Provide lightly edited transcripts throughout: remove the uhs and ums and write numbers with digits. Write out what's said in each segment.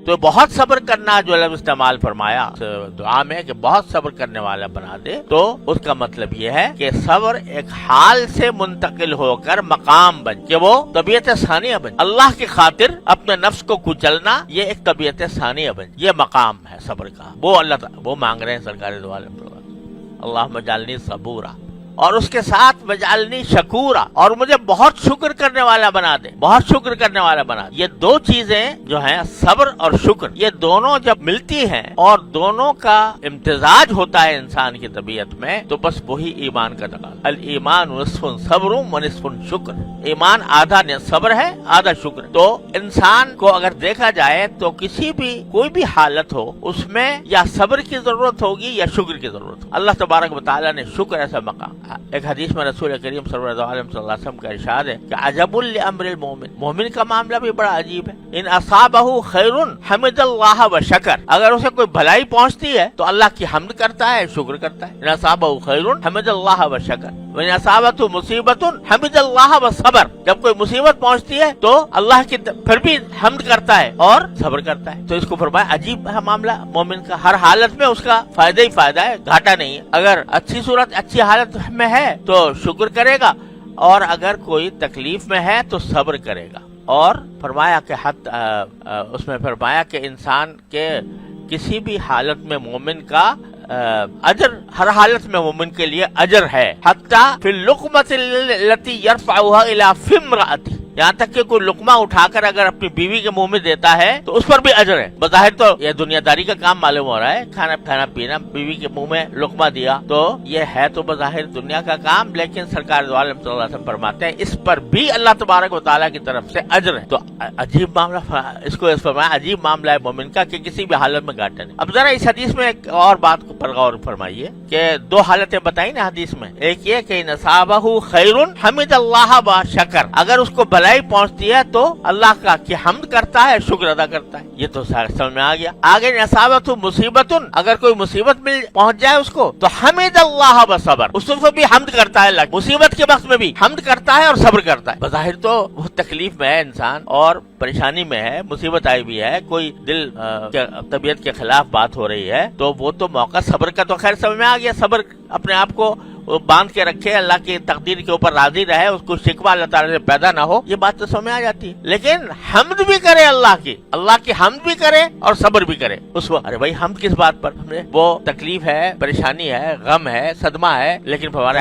تو بہت صبر کرنا جو لفظ استعمال فرمایا دعا میں کہ بہت صبر کرنے والا بنا دے، تو اس کا مطلب یہ ہے کہ صبر ایک حال سے منتقل ہو کر مقام بن کہ وہ طبیعت ثانیہ بن، اللہ کی خاطر اپنے نفس کو کچلنا یہ ایک طبیعت ثانیہ بن، یہ مقام ہے صبر کا، وہ اللہ تعالی وہ مانگ رہے ہیں سرکار دو عالم اللہم اجعلنی صبورا، اور اس کے ساتھ وجعلنی شکورا، اور مجھے بہت شکر کرنے والا بنا دے، بہت شکر کرنے والا بنا دے۔ یہ دو چیزیں جو ہیں صبر اور شکر، یہ دونوں جب ملتی ہیں اور دونوں کا امتزاج ہوتا ہے انسان کی طبیعت میں، تو بس وہی ایمان کا تقاضا۔ الایمان نصف صبر و نصف شکر، ایمان آدھا صبر ہے آدھا شکر۔ تو انسان کو اگر دیکھا جائے تو کسی بھی کوئی بھی حالت ہو اس میں یا صبر کی ضرورت ہوگی یا شکر کی ضرورت ہوگی۔ اللہ تبارک و تعالیٰ نے شکر ایسا مقام، ایک حدیث میں رسول کریم صلی اللہ علیہ وسلم کا ارشاد ہے کہ عجب لامر المومن، مومن کا معاملہ بھی بڑا عجیب ہے، ان اصابہ خیر حمد اللہ و شکر، اگر اسے کوئی بھلائی پہنچتی ہے تو اللہ کی حمد کرتا ہے، شکر کرتا ہے۔ ان اصابہ خیر حمد اللہ و شکر وان اصابتہ مصیبت حمد اللہ و صبر، جب کوئی مصیبت پہنچتی ہے تو اللہ کی پھر بھی حمد کرتا ہے اور صبر کرتا ہے۔ تو اس کو فرمایا عجیب ہے معاملہ مومن کا، ہر حالت میں اس کا فائدہ ہی فائدہ ہے، گھاٹا نہیں ہے۔ اگر اچھی صورت اچھی حالت میں ہے تو شکر کرے گا، اور اگر کوئی تکلیف میں ہے تو صبر کرے گا۔ اور فرمایا کہ اس میں فرمایا کہ انسان کے کسی بھی حالت میں مومن کا اجر، ہر حالت میں مومن کے لیے اجر ہے، حتی فی اللقمۃ التی یرفعها الی فی امرأتہ، یہاں تک کہ کوئی لقمہ اٹھا کر اگر اپنی بیوی کے منہ میں دیتا ہے تو اس پر بھی اجر ہے۔ بظاہر تو یہ دنیا داری کا کام معلوم ہو رہا ہے، کھانا پینا، بیوی کے منہ میں لقمہ دیا تو یہ ہے تو بظاہر دنیا کا کام، لیکن سرکار دو عالم صلی اللہ علیہ وسلم فرماتے ہیں اس پر بھی اللہ تبارک و تعالیٰ کی طرف سے اجر ہے۔ تو عجیب معاملہ، اس کو فرمایا عجیب معاملہ ہے مومن کا کہ کسی بھی حالت میں گھاٹا نہیں۔ اب ذرا اس حدیث میں ایک اور بات پر غور فرمائیے کہ دو حالتیں بتائی نا حدیث میں، ایک یہ کہ نصابہ خیر حمد اللہ و شکر، اگر اس کو بھلائی پہنچتی ہے تو اللہ کا کی حمد کرتا ہے، شکر ادا کرتا ہے، یہ تو سمجھ میں آ گیا۔ آگے نصابت مصیبت، اگر کوئی مصیبت پہنچ جائے اس کو تو حمد اللہ و صبر، اس کو بھی حمد کرتا ہے، اللہ مصیبت کے وقت میں بھی حمد کرتا ہے اور صبر کرتا ہے۔ بظاہر تو وہ تکلیف میں ہے انسان اور پریشانی میں ہے، مصیبت آئی بھی ہے، کوئی دل طبیعت کے خلاف بات ہو رہی ہے، تو وہ تو موقع صبر کا تو خیر سمجھ میں آ گیا، صبر اپنے آپ کو باندھ کے رکھے، اللہ کی تقدیر کے اوپر راضی رہے، اس کو شکوہ اللہ تعالی سے پیدا نہ ہو، یہ بات تو سمجھ میں آ جاتی ہے۔ لیکن حمد بھی کرے اللہ کی حمد بھی کرے اور صبر بھی کرے اس وقت، ارے بھائی حمد کس بات پر، وہ تکلیف ہے، پریشانی ہے، غم ہے، صدمہ ہے، لیکن ہمارے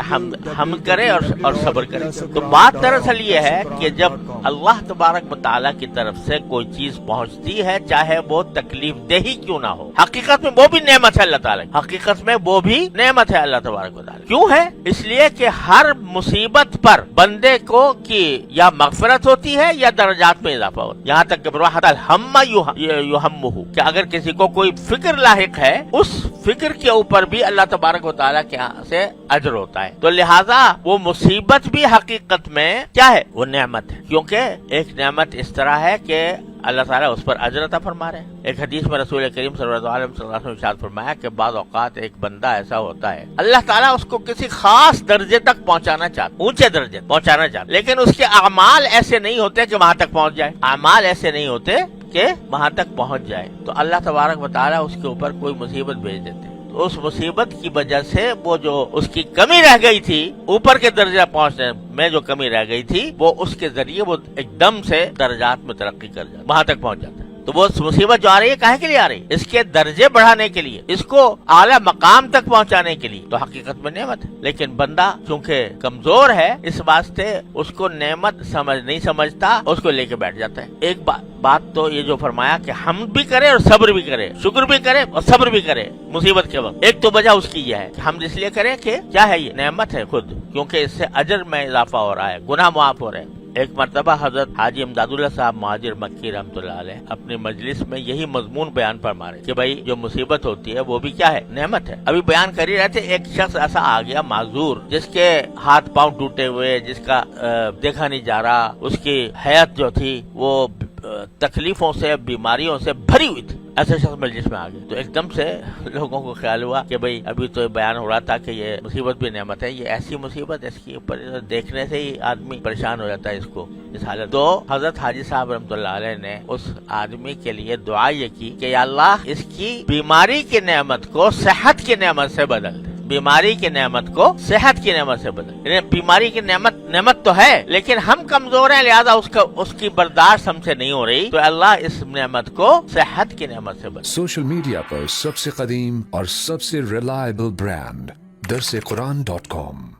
حمد کرے اور صبر کرے۔ تو بات دراصل یہ ہے کہ جب اللہ تبارک و تعالیٰ کی طرف سے کوئی چیز پہنچتی ہے، چاہے وہ تکلیف دہ ہی کیوں نہ ہو، حقیقت میں وہ بھی نعمت ہے اللہ تعالیٰ کی، حقیقت میں وہ بھی نعمت ہے اللہ تبارک و تعالیٰ۔ کیوں ہے؟ اس لیے کہ ہر مصیبت پر بندے کو کی یا مغفرت ہوتی ہے یا درجات میں اضافہ ہوتا ہے، یہاں تک کہ حتی الہم یہمہ، کہ اگر کسی کو کوئی فکر لاحق ہے اس فکر کے اوپر بھی اللہ تبارک و تعالیٰ کے ہاں سے اجر ہوتا ہے۔ تو لہٰذا وہ مصیبت بھی حقیقت میں کیا ہے، وہ نعمت ہے، کیونکہ ایک نعمت اس طرح ہے کہ اللہ تعالیٰ اس پر اجر عطا فرما رہے ہیں۔ ایک حدیث میں رسول کریم صلی اللہ علیہ وسلم نے ارشاد فرمایا کہ بعض اوقات ایک بندہ ایسا ہوتا ہے اللہ تعالیٰ اس کو کسی خاص درجے تک پہنچانا چاہتا، اونچے درجے پہنچانا چاہتا، لیکن اس کے اعمال ایسے نہیں ہوتے کہ وہاں تک پہنچ جائے، اعمال ایسے نہیں ہوتے کہ وہاں تک پہنچ جائے، تو اللہ تبارک و تعالیٰ اس کے اوپر کوئی مصیبت بھیج دیتے ہیں۔ تو اس مصیبت کی وجہ سے وہ جو اس کی کمی رہ گئی تھی، اوپر کے درجہ پہنچنے میں جو کمی رہ گئی تھی، وہ اس کے ذریعے وہ ایک دم سے درجات میں ترقی کر جاتا، وہاں تک پہنچ جاتا ہے۔ تو وہ مصیبت جو آ رہی ہے کاہے کے لیے آ رہی ہے؟ اس کے درجے بڑھانے کے لیے، اس کو اعلیٰ مقام تک پہنچانے کے لیے، تو حقیقت میں نعمت ہے۔ لیکن بندہ چونکہ کمزور ہے اس واسطے اس کو نعمت نہیں سمجھتا، اس کو لے کے بیٹھ جاتا ہے۔ ایک بات تو یہ جو فرمایا کہ حمد بھی کرے اور صبر بھی کرے، شکر بھی کرے اور صبر بھی کرے مصیبت کے وقت، ایک تو وجہ اس کی یہ ہے کہ حمد اس لیے کرے کہ کیا ہے، یہ نعمت ہے خود، کیونکہ اس سے اجر میں اضافہ ہو رہا ہے، گناہ معاف ہو رہے ہیں۔ ایک مرتبہ حضرت حاجی امداد اللہ صاحب مہاجر مکی رحمۃ اللہ علیہ اپنی مجلس میں یہی مضمون بیان فرما رہے کہ بھائی جو مصیبت ہوتی ہے وہ بھی کیا ہے، نعمت ہے۔ ابھی بیان کر ہی رہے تھے، ایک شخص ایسا آ گیا معذور، جس کے ہاتھ پاؤں ٹوٹے ہوئے، جس کا دیکھا نہیں جا رہا، اس کی حیات جو تھی وہ تکلیفوں سے، بیماریوں سے بھری ہوئی تھی، ایسے شخص مجلس میں آ گئے تو ایک دم سے لوگوں کو خیال ہوا کہ بھئی ابھی تو بیان ہو رہا تھا کہ یہ مصیبت بھی نعمت ہے، یہ ایسی مصیبت اس کے اوپر دیکھنے سے ہی آدمی پریشان ہو جاتا ہے اس کو، اس حالت۔ تو حضرت حاجی صاحب رحمۃ اللہ علیہ نے اس آدمی کے لیے دعا یہ کی کہ یا اللہ اس کی بیماری کی نعمت کو صحت کی نعمت سے بدل دے، بیماری کی نعمت کو صحت کی نعمت سے بدل۔ یعنی بیماری کی نعمت تو ہے لیکن ہم کمزور ہیں، لہذا اس کی برداشت ہم سے نہیں ہو رہی، تو اللہ اس نعمت کو صحت کی نعمت سے بدل۔ سوشل میڈیا پر سب سے قدیم اور سب سے ریلائبل برانڈ درسقرآن.com